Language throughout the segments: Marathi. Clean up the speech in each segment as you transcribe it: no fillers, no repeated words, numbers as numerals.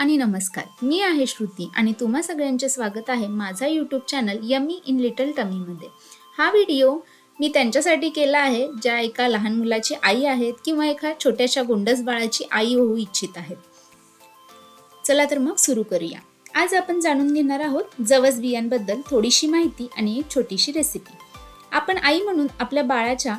आणि नमस्कार. मी आहे श्रुती आणि तुम्हा सगळ्यांचे स्वागत आहे माझा YouTube channel yummy in little टमीमध्ये. हा व्हिडिओ मी त्यांच्यासाठी केला आहे ज्या एका लहान मुलाची आई आहेत किंवा एका छोट्याशा गोंडस बाळाची आई होऊ इच्छित आहेत. चला तर मग सुरू करूया. आज आपण जाणून घेणार आहोत जवस बियांबद्दल थोडीशी माहिती आणि एक छोटीशी रेसिपी. आपण आई म्हणून आपल्या बाळाच्या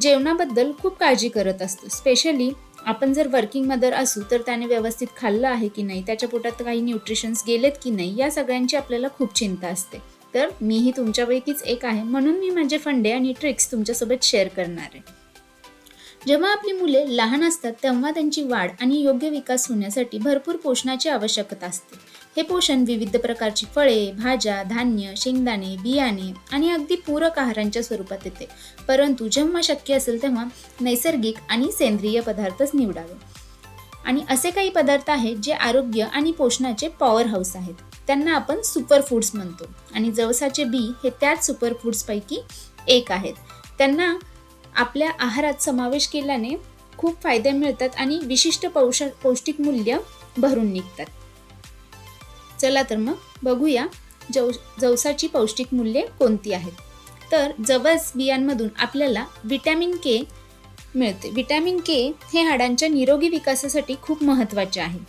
जेवणाबद्दल खूप काळजी करत असतो. स्पेशली आपण जर वर्किंग मदर असू तर त्याने व्यवस्थित खाल्लं आहे की नाही, त्याच्या पोटात काही न्यूट्रिशन्स गेलेत की नाही, या सगळ्यांची आपल्याला खूप चिंता असते. तर मीही तुमच्यापैकीच एक आहे, म्हणून मी माझे फंडे आणि ट्रिक्स तुमच्यासोबत शेअर करणार आहे. जेव्हा आपली मुले लहान असतात तेव्हा त्यांची वाढ आणि योग्य विकास होण्यासाठी भरपूर पोषणाची आवश्यकता असते. हे पोषण विविध प्रकारची फळे, भाज्या, धान्य, शेंगदाणे, बियाणे आणि अगदी पूरक आहारांच्या स्वरूपात येते. परंतु जेव्हा शक्य असेल तेव्हा नैसर्गिक आणि सेंद्रिय पदार्थच निवडावे. आणि असे काही पदार्थ आहेत जे आरोग्य आणि पोषणाचे पॉवर हाऊस आहेत. त्यांना आपण सुपर फूड्स म्हणतो आणि जवसाचे बी हे त्याच सुपर फूड्सपैकी एक आहेत. त्यांना आपल्या आहारात समावेश केल्याने खूप फायदे मिळतात आणि विशिष्ट पौष्टिक मूल्य भरून निघतात. चला तर मग बघूया जवसाची पौष्टिक मूल्ये कोणती आहेत. तर जवस बियांमधून आपल्याला विटॅमिन के मिळते. विटॅमिन के हे हाडांच्या निरोगी विकासासाठी खूप महत्त्वाचे आहे.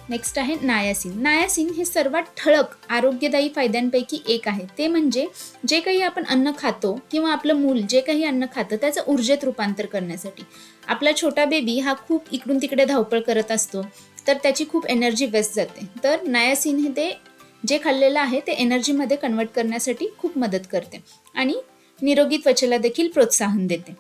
नेक्स्ट आहे नायासिन. नायासिन हे सर्वात ठळक आरोग्यदायी फायद्यांपैकी एक आहे. ते म्हणजे जे काही आपण अन्न खातो किंवा आपलं मूल जे काही अन्न खातं त्याचं ऊर्जेत रूपांतर करण्यासाठी. आपला छोटा बेबी हा खूप इकडून तिकडे धावपळ करत असतो, तर त्याची खूप एनर्जी वेस्ट जाते. तर नायासिन हे ते जे खाल्लेलं आहे ते एनर्जीमध्ये कन्वर्ट करण्यासाठी खूप मदत करते आणि निरोगी त्वचेला देखील प्रोत्साहन देते.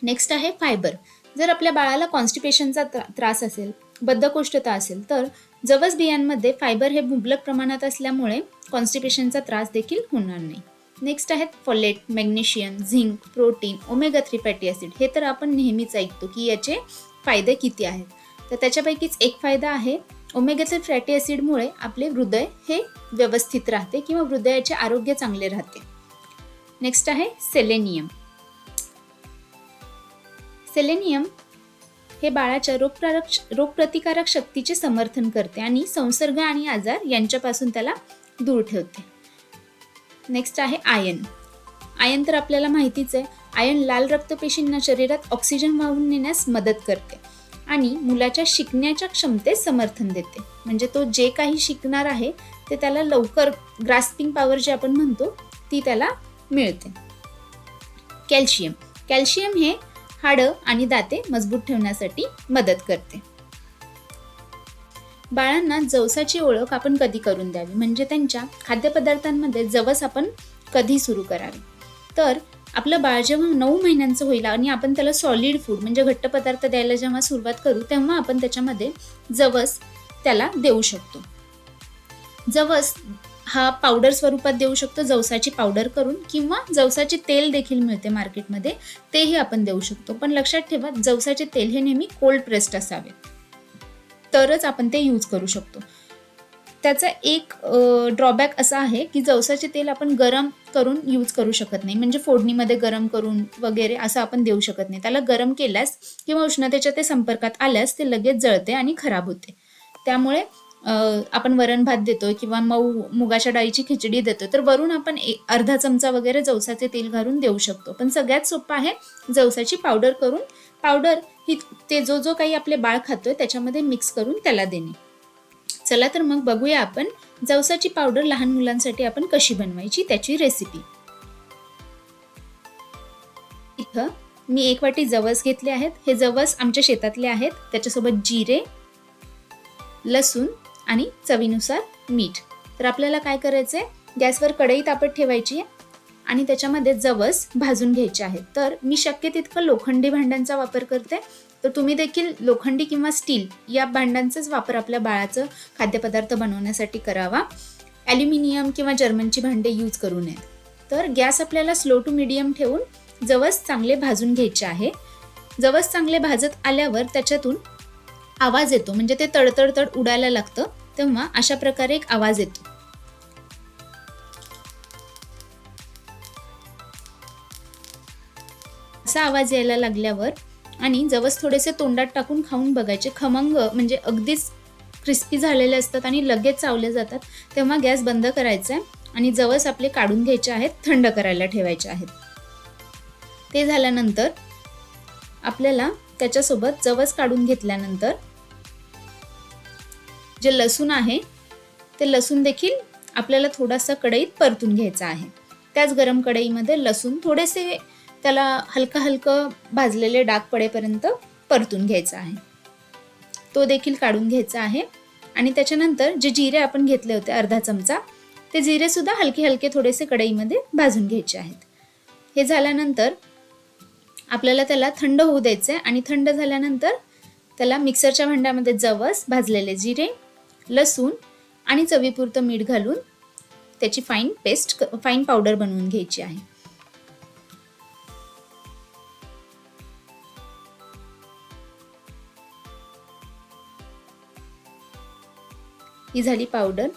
नेक्स्ट आहे फायबर. जर आपल्या बाळाला कॉन्स्टिपेशनचा त्रास असेल, बद्धकोष्ठता असेल, तर जवस बियांमध्ये फायबर हे मुबलक प्रमाणात असल्यामुळे कॉन्स्टिपेशनचा त्रास देखील होणार नाही. नेक्स्ट आहेत folate, magnesium, zinc, protein, omega 3 fatty acid. हे तर आपण नेहमीच ऐकतो की याचे फायदे किती आहेत. तर त्याच्यापैकीच एक फायदा आहे ओमेगा 3 फॅटी ॲसिडमुळे आपले हृदय हे व्यवस्थित राहते किंवा हृदयाचे आरोग्य चांगले राहते. नेक्स्ट आहे सेलेनियम. सेलेनियम हे बाळाच्या रोगप्रतिकारक शक्तीचे समर्थन करते आणि संसर्ग आणि आजार यांच्यापासून त्याला दूर ठेवते. नेक्स्ट आहे आयर्न. आयर्न तर आपल्याला माहितीच आहे. आयर्न लाल रक्तपेशींना शरीरात ऑक्सिजन वाहून नेण्यास मदत करते आणि मुलाच्या शिकण्याच्या क्षमतेस समर्थन देते. म्हणजे तो जे काही शिकणार आहे ते त्याला लवकर ग्रास्पिंग पॉवर जे आपण म्हणतो ती त्याला मिळते. कॅल्शियम. कॅल्शियम हे हाडं आणि दाते मजबूत ठेवण्यासाठी मदत करते. बाळांना जवसाची ओळख आपण कधी करून द्यावी, म्हणजे त्यांच्या खाद्यपदार्थांमध्ये जवस आपण कधी सुरू करावे. तर आपलं बाळ जेव्हा 9 महिन्यांचं होईल आणि आपण त्याला सॉलिड फूड म्हणजे घट्ट पदार्थ द्यायला जेव्हा सुरुवात करू तेव्हा आपण त्याच्यामध्ये जवस त्याला देऊ शकतो. जवस हा पावडर स्वरूपात देऊ शकतो, जवसाची पावडर करून, किंवा जवसाचे तेल देखील मिळते मार्केटमध्ये, तेही आपण देऊ शकतो. पण लक्षात ठेवा, जवसाचे तेल हे नेहमी कोल्ड प्रेस्ड असावे, तरच आपण ते यूज करू शकतो. त्याचा एक ड्रॉबॅक असा आहे की जवसाचे तेल आपण गरम करून यूज करू शकत नाही, म्हणजे फोडणीमध्ये गरम करून वगैरे असं आपण देऊ शकत नाही. त्याला गरम केल्यास किंवा उष्णतेच्या ते संपर्कात आल्यास ते लगेच जळते आणि खराब होते. त्यामुळे आपण वरण भात देतोय किंवा मुगाच्या डाळीची खिचडी देतोय तर वरून आपण अर्धा चमचा वगैरे जवसाचे तेल घालून देऊ शकतो. पण सगळ्यात सोपं आहे जवसाची पावडर करून, पावडर ही ते जो काही आपले बाळ खातोय त्याच्यामध्ये मिक्स करून त्याला देणे. चला तर मग बघूया आपण जवसाची पावडर लहान मुलांसाठी आपण कशी बनवायची त्याची रेसिपी. इथं मी 1 वाटी जवस घेतले आहेत. हे जवस आमच्या शेतातले आहेत. त्याच्यासोबत जिरे, लसूण आणि चवीनुसार मीठ. तर आपल्याला काय करायचंय, गॅसवर कढई तापत ठेवायची आणि त्याच्यामध्ये जवस भाजून घ्यायचे आहेत. तर मी शक्य तितकं लोखंडी भांड्यांचा वापर करते, तर तुम्ही देखील लोखंडी किंवा स्टील या भांड्यांचाच वापर आपल्या बाळाचं खाद्यपदार्थ बनवण्यासाठी करावा. ॲल्युमिनियम किंवा जर्मनची भांडे यूज करू नयेत. तर गॅस आपल्याला स्लो टू मिडियम ठेवून जवस चांगले भाजून घ्यायचे आहे. जवस चांगले भाजत आल्यावर त्याच्यातून आवाज येतो, म्हणजे ते तडतड उडायला लागतं, तेव्हा अशा प्रकारे एक आवाज येतो. असा आवाज यायला लागल्यावर आणि जवस थोडेसे तोंडात टाकून खाऊन बघायचे. खमंग म्हणजे अगदीच क्रिस्पी झालेले असतात आणि लगेच चावले जातात, तेव्हा गॅस बंद करायचा आहे आणि जवस आपले काढून घ्यायचे आहेत, थंड करायला ठेवायचे आहेत. ते झाल्यानंतर आपल्याला त्याच्यासोबत जवस काढून घेतल्यानंतर जे लसूण आहे ते लसूण देखील आपल्याला थोडासा कढईत परतून घ्यायचा आहे. त्याच गरम कढईमध्ये लसूण थोडेसे त्याला हलकं भाजलेले डाग पडेपर्यंत परतून घ्यायचा आहे. तो देखील काढून घ्यायचा आहे. आणि त्याच्यानंतर जे जिरे आपण घेतले होते अर्धा चमचा, ते जिरे सुद्धा हलके थोडेसे कढईमध्ये भाजून घ्यायचे आहेत. हे झाल्यानंतर आपल्याला त्याला थंड होऊ द्यायचे आणि थंड झाल्यानंतर त्याला मिक्सरच्या भांड्यामध्ये जवस, भाजलेले जिरे, लसूण आणि चवीपुरतं मीठ घालून त्याची फाईन पावडर बनवून घ्यायची आहे. ही झाली पावडर.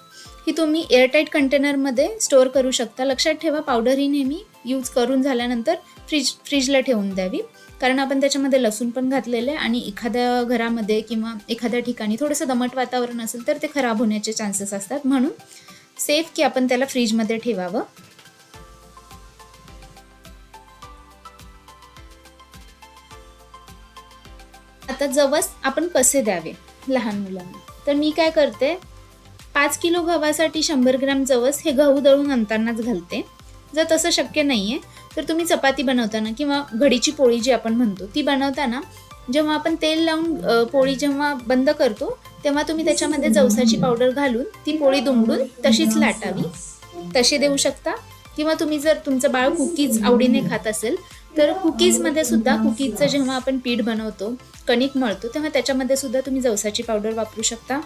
ही तुम्ही एअरटाईट कंटेनरमध्ये स्टोअर करू शकता. लक्षात ठेवा, पावडर ही नेहमी यूज करून झाल्यानंतर फ्रीजला ठेवून द्यावी, कारण आपण त्याच्यामध्ये लसूण पण घातलेलं आहे आणि एखाद्या घरामध्ये किंवा एखाद्या ठिकाणी थोडंसं दमट वातावरण असेल तर ते खराब होण्याचे चान्सेस असतात. म्हणून सेफ की आपण त्याला फ्रीजमध्ये ठेवावं. आता जवस आपण कसे द्यावे लहान मुलांना, तर मी काय करते, 5 किलो गव्हासाठी 100 ग्रॅम जवस हे गहू दळून नंतरच घालते. जर तसं शक्य नाहीये तर तुम्ही चपाती बनवताना किंवा घडीची पोळी जी आपण म्हणतो ती बनवताना जेव्हा आपण तेल लावून पोळी जेव्हा बंद करतो तेव्हा तुम्ही त्याच्यामध्ये जवसाची पावडर घालून ती पोळी दुमडून तशीच लाटावी, तसे देऊ शकता. किंवा तुम्ही जर तुमचं बाळ कुकीज आवडीने खात असेल तर कुकीजमध्ये सुद्धा, कुकीजचं जेव्हा आपण पीठ बनवतो, कणिक मळतो, तेव्हा त्याच्यामध्ये सुद्धा तुम्ही जवसाची पावडर वापरू शकता.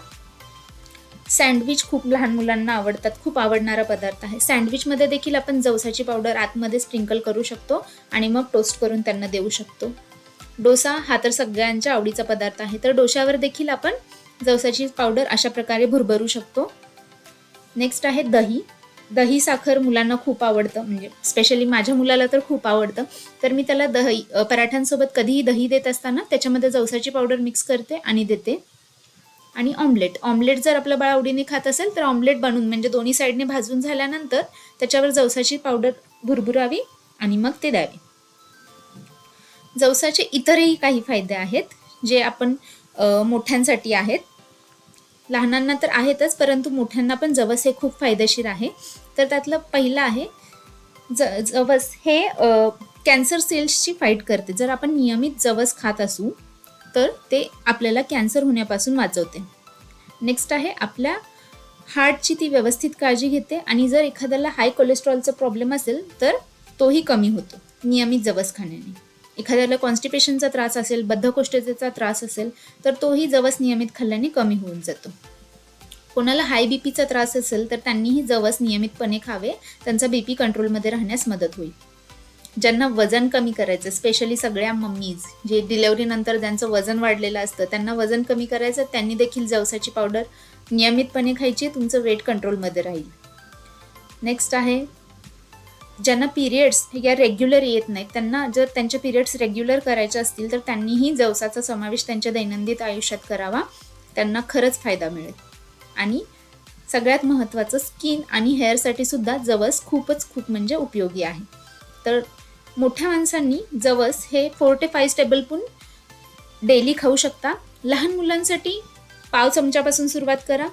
सँडविच खूप लहान मुलांना आवडतात, खूप आवडणारा पदार्थ आहे. सँडविचमध्ये देखील आपण जवसाची पावडर आतमध्ये स्प्रिंकल करू शकतो आणि मग टोस्ट करून त्यांना देऊ शकतो. डोसा हा तर सगळ्यांच्या आवडीचा पदार्थ आहे, तर डोशावर देखील आपण जवसाची पावडर अशा प्रकारे भुरभरू शकतो. नेक्स्ट आहे दही. दही साखर मुलांना खूप आवडतं, म्हणजे स्पेशली माझ्या मुलाला तर खूप आवडतं. तर मी त्याला दही पराठ्यांसोबत कधीही दही देत असताना त्याच्यामध्ये जवसाची पावडर मिक्स करते आणि देते. आणि ऑमलेट जर आपलं बाळ आवडीने खात असेल तर ऑमलेट बनवून, म्हणजे दोन्ही साईडने भाजून झाल्यानंतर त्याच्यावर जवसाची पावडर भुरभुरावी आणि मग ते द्यावे. जवसाचे इतरही काही फायदे आहेत जे आपण मोठ्यांसाठी आहेत. लहानांना तर आहेतच, परंतु मोठ्यांना पण जवस हे खूप फायदेशीर आहे. तर त्यातलं पहिलं आहे, जवस हे कॅन्सर सेल्सची फाईट करते. जर आपण नियमित जवस खात असू तर ते आपल्याला कॅन्सर होण्यापासून वाचवते. नेक्स्ट आहे, आपल्या हार्टची ती व्यवस्थित काळजी घेते आणि जर एखाद्याला हाय कोलेस्ट्रॉलचा प्रॉब्लेम असेल तर तोही कमी होतो नियमित जवस खाण्याने. एखाद्याला कॉन्स्टिपेशनचा त्रास असेल, बद्धकोष्ठतेचा त्रास असेल तर तोही जवस नियमित खाल्ल्याने कमी होऊन जातो. कोणाला हाय बीपीचा त्रास असेल तर त्यांनीही जवस नियमितपणे खावे, त्यांचा बीपी कंट्रोलमध्ये राहण्यास मदत होईल. ज्यांना वजन कमी करायचं, स्पेशली सगळ्या मम्मीज जे डिलेवरीनंतर ज्यांचं वजन वाढलेलं असतं त्यांना वजन कमी करायचं, त्यांनी देखील जवसाची पावडर नियमितपणे खायची, तुमचं वेट कंट्रोलमध्ये राहील. नेक्स्ट आहे, ज्यांना पिरियड्स या रेग्युलर येत नाहीत, त्यांना जर त्यांचे पिरियड्स रेग्युलर करायचे असतील तर त्यांनीही जवसाचा समावेश त्यांच्या दैनंदिन आयुष्यात करावा, त्यांना खरंच फायदा मिळेल. आणि सगळ्यात महत्त्वाचं, स्किन आणि हेअरसाठी सुद्धा जवस खूप म्हणजे उपयोगी आहे. तर मोठ्या माणसांनी जवस हे 4 ते 5 टेबलस्पून डेली खाऊ शकता. लहान मुलांसाठी 1 चमच्यापासून सुरुवात करा.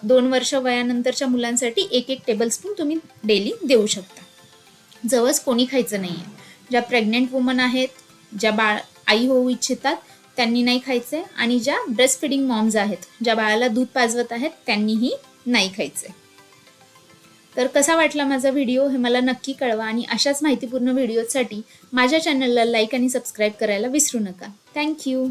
2 वर्ष वयानंतरच्या मुलांसाठी 1 टेबलस्पून तुम्ही डेली देऊ शकता. जवस कोणी खायचं नाही आहे. ज्या प्रेग्नेंट वुमन आहेत, ज्या आई होऊ इच्छितात त्यांनी नाही खायचं, आणि ज्या ब्रेस्ट फिडिंग मॉम्स आहेत, ज्या बाळाला दूध पाजवत आहेत, त्यांनीही नाही खायचं. तर कसा वाटला माझा व्हिडिओ हे मला नक्की कळवा आणि अशाच माहितीपूर्ण व्हिडिओसाठी माझ्या चॅनलला लाईक आणि सबस्क्राईब करायला विसरू नका. थँक्यू.